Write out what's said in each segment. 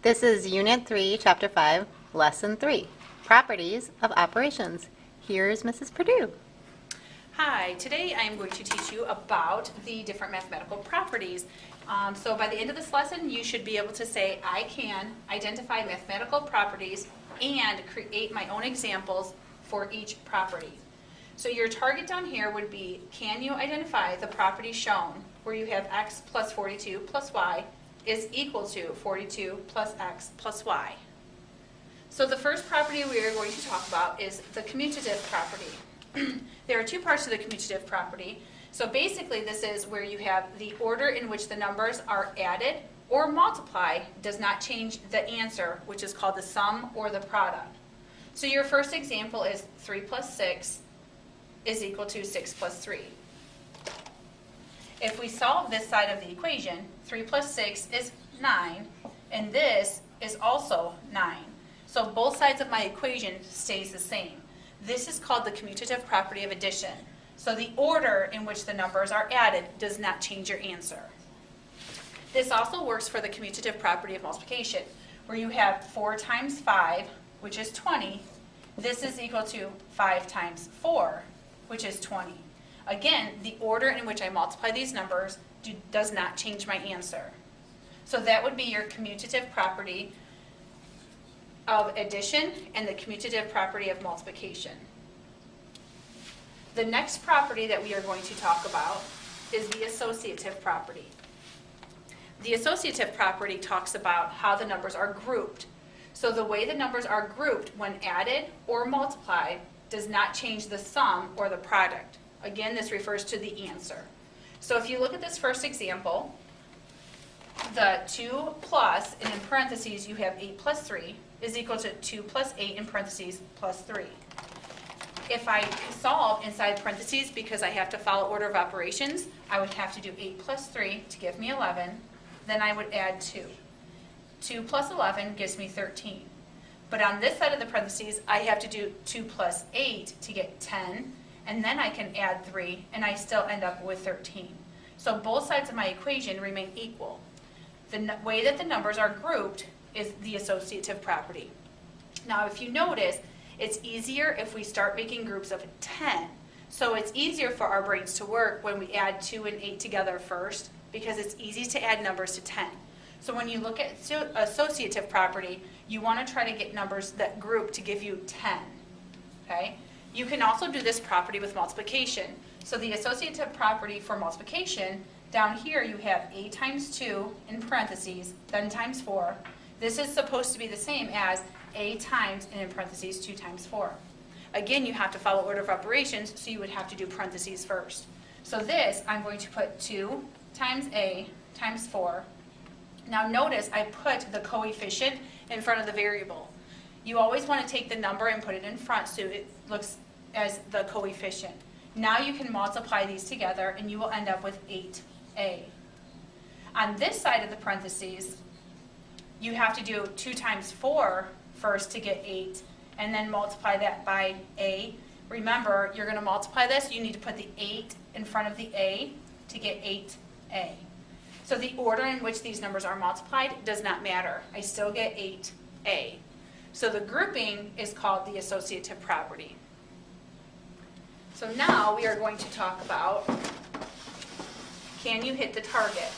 This is Unit 3, Chapter 5, Lesson 3, Properties of Operations. Here's Mrs. Perdue. Hi, today I am going to teach you about the different mathematical properties. So by the end of this lesson, you should be able to say, I can identify mathematical properties and create my own examples for each property. So your target down here would be, can you identify the property shown where you have x plus 42 plus y is equal to 42 plus x plus y. So the first property we are going to talk about is the commutative property. There are two parts to the commutative property. So basically this is where you have the order in which the numbers are added or multiplied does not change the answer, which is called the sum or the product. So your first example is 3 plus 6 is equal to 6 plus 3. If we solve this side of the equation, 3 plus 6 is 9, and this is also 9. So both sides of my equation stays the same. This is called the commutative property of addition. So the order in which the numbers are added does not change your answer. This also works for the commutative property of multiplication, where you have 4 times 5, which is 20. This is equal to 5 times 4, which is 20. Again, the order in which I multiply these numbers does not change my answer. So that would be your commutative property of addition and the commutative property of multiplication. The next property that we are going to talk about is the associative property. The associative property talks about how the numbers are grouped. So the way the numbers are grouped when added or multiplied does not change the sum or the product. Again, this refers to the answer. So if you look at this first example, the 2 plus, and in parentheses you have 8 plus 3, is equal to 2 plus 8 in parentheses plus 3. If I solve inside parentheses because I have to follow order of operations, I would have to do 8 plus 3 to give me 11. Then I would add 2. 2 plus 11 gives me 13. But on this side of the parentheses, I have to do 2 plus 8 to get 10. And then I can add 3, and I still end up with 13. So both sides of my equation remain equal. The way that the numbers are grouped is the associative property. Now if you notice, it's easier if we start making groups of 10. So it's easier for our brains to work when we add 2 and 8 together first, because it's easy to add numbers to 10. So when you look at associative property, you want to try to get numbers that group to give you 10. Okay? You can also do this property with multiplication. So the associative property for multiplication, down here you have a times 2 in parentheses, then times 4. This is supposed to be the same as a times, and in parentheses, 2 times 4. Again, you have to follow order of operations, so you would have to do parentheses first. So this, I'm going to put 2 times a times 4. Now notice I put the coefficient in front of the variable. You always want to take the number and put it in front so it looks as the coefficient. Now you can multiply these together and you will end up with 8a. On this side of the parentheses, you have to do 2 times 4 first to get 8 and then multiply that by a. Remember, you're going to multiply this, you need to put the 8 in front of the a to get 8a. So the order in which these numbers are multiplied does not matter. I still get 8a. So the grouping is called the associative property. So now we are going to talk about, can you hit the target?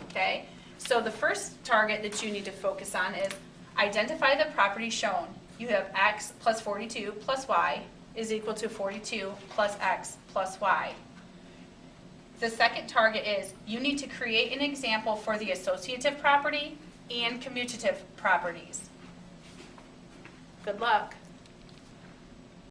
Okay, so the first target that you need to focus on is identify the property shown. You have x plus 42 plus y is equal to 42 plus x plus y. The second target is you need to create an example for the associative property and commutative properties. Good luck.